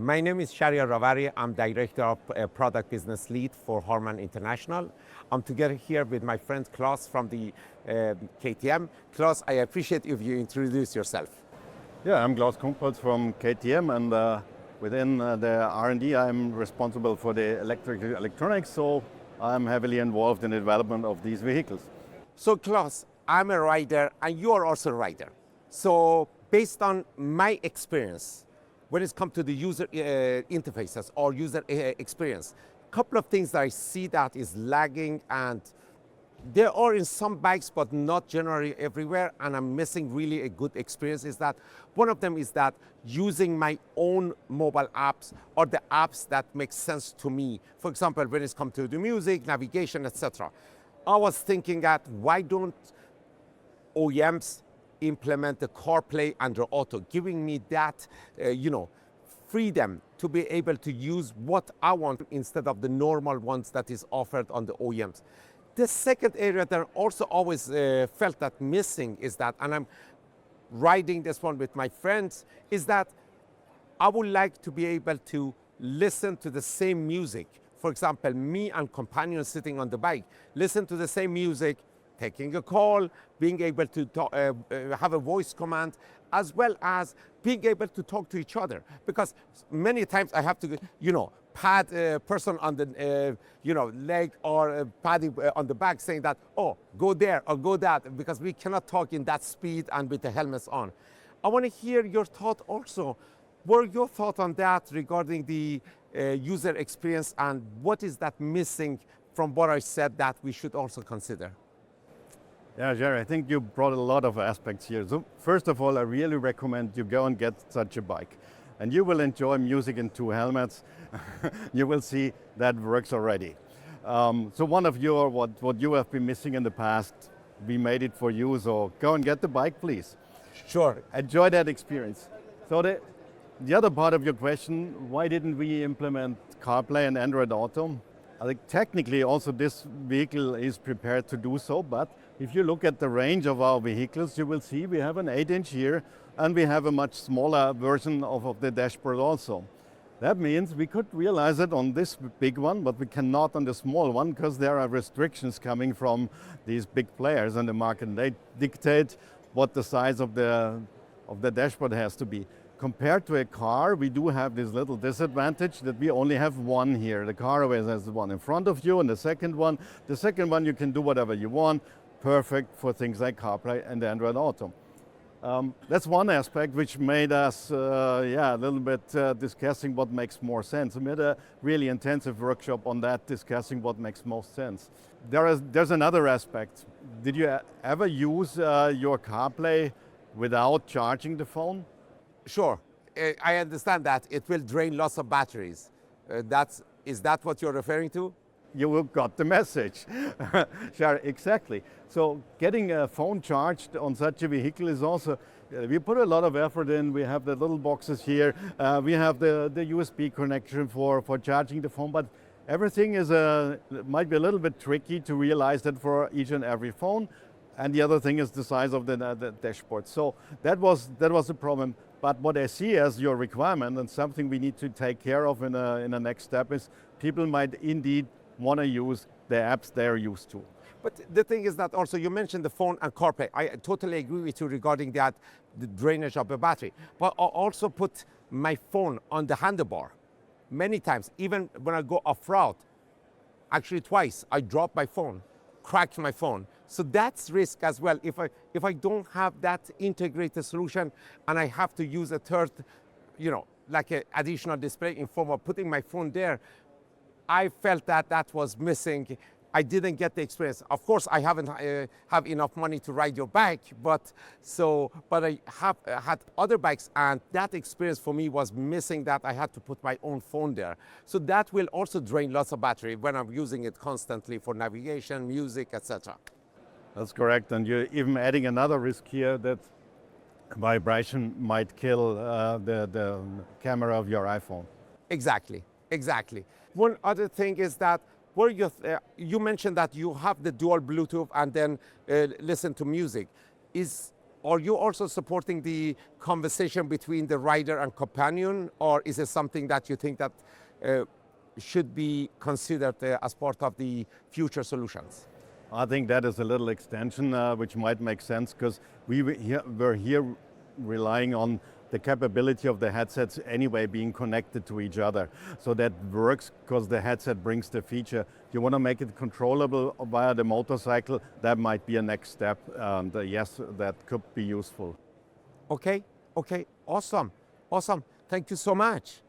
My name is Shahriar Ravari. I'm Director of Product Business Lead for HARMAN International. I'm together here with my friend Klaus from the KTM. Klaus, I appreciate if you introduce yourself. Yeah, I'm Klaus Kumpholz from KTM, and within the R&D I'm responsible for the electronics, so I'm heavily involved in the development of these vehicles. So Klaus, I'm a rider and you are also a rider. So based on my experience, when it comes to the user interfaces or user experience, a couple of things that I see that is lagging, and there are in some bikes but not generally everywhere, and I'm missing really a good experience. Is that one of them is that using my own mobile apps or the apps that make sense to me. For example, when it comes to the music, navigation, etc. I was thinking that why don't OEMs implement the CarPlay under Auto, giving me that, freedom to be able to use what I want instead of the normal ones that is offered on the OEMs. The second area that I also always felt that missing is that, and I'm riding this one with my friends, is that I would like to be able to listen to the same music. For example, me and companions sitting on the bike, listen to the same music, taking a call, being able to talk, have a voice command, as well as being able to talk to each other. Because many times I have to, pat a person on the, leg, or pat on the back saying that, oh, go there or go that, because we cannot talk in that speed and with the helmets on. I want to hear your thought also. What are your thoughts on that regarding the user experience, and what is that missing from what I said that we should also consider? Yeah, Jerry, I think you brought a lot of aspects here. So first of all, I really recommend you go and get such a bike. And you will enjoy music in two helmets. You will see that works already. So one of your, what you have been missing in the past, we made it for you. So go and get the bike, please. Sure. Enjoy that experience. So the other part of your question, why didn't we implement CarPlay and Android Auto? I think technically also this vehicle is prepared to do so, but if you look at the range of our vehicles, you will see we have an 8-inch here, and we have a much smaller version of the dashboard also. That means we could realize it on this big one, but we cannot on the small one, because there are restrictions coming from these big players in the market. They dictate what the size of the dashboard has to be. Compared to a car, we do have this little disadvantage that we only have one here. The car always has one in front of you, and the second one you can do whatever you want. Perfect for things like CarPlay and Android Auto. That's one aspect which made us a little bit discussing what makes more sense. We had a really intensive workshop on that, discussing what makes most sense. There's another aspect. Did you ever use your CarPlay without charging the phone? Sure, I understand that it will drain lots of batteries. Is that what you're referring to? You got the message. Sure, exactly. So getting a phone charged on such a vehicle is also, we put a lot of effort in. We have the little boxes here. We have the USB connection for charging the phone, but everything might be a little bit tricky to realize that for each and every phone. And the other thing is the size of the dashboard. So that was a problem. But what I see as your requirement, and something we need to take care of in the next step, is people might indeed want to use the apps they're used to. But the thing is that also you mentioned the phone and CarPlay. I totally agree with you regarding that, the drainage of the battery. But I also put my phone on the handlebar many times. Even when I go off-road, actually twice, I dropped my phone, cracked my phone. So that's risk as well. If I don't have that integrated solution and I have to use a third, like an additional display in form of putting my phone there, I felt that was missing. I didn't get the experience. Of course, I haven't have enough money to ride your bike, but I have had other bikes, and that experience for me was missing, that I had to put my own phone there. So that will also drain lots of battery when I'm using it constantly for navigation, music, etc. That's correct, and you're even adding another risk here, that vibration might kill the camera of your iPhone. Exactly. One other thing is that you mentioned that you have the dual Bluetooth and then listen to music. Is are you also supporting the conversation between the rider and companion, or is it something that you think that should be considered as part of the future solutions? I think that is a little extension which might make sense, because we're here relying on the capability of the headsets anyway being connected to each other. So that works because the headset brings the feature. You want to make it controllable via the motorcycle, that might be a next step. Yes, that could be useful. Okay, awesome. Thank you so much.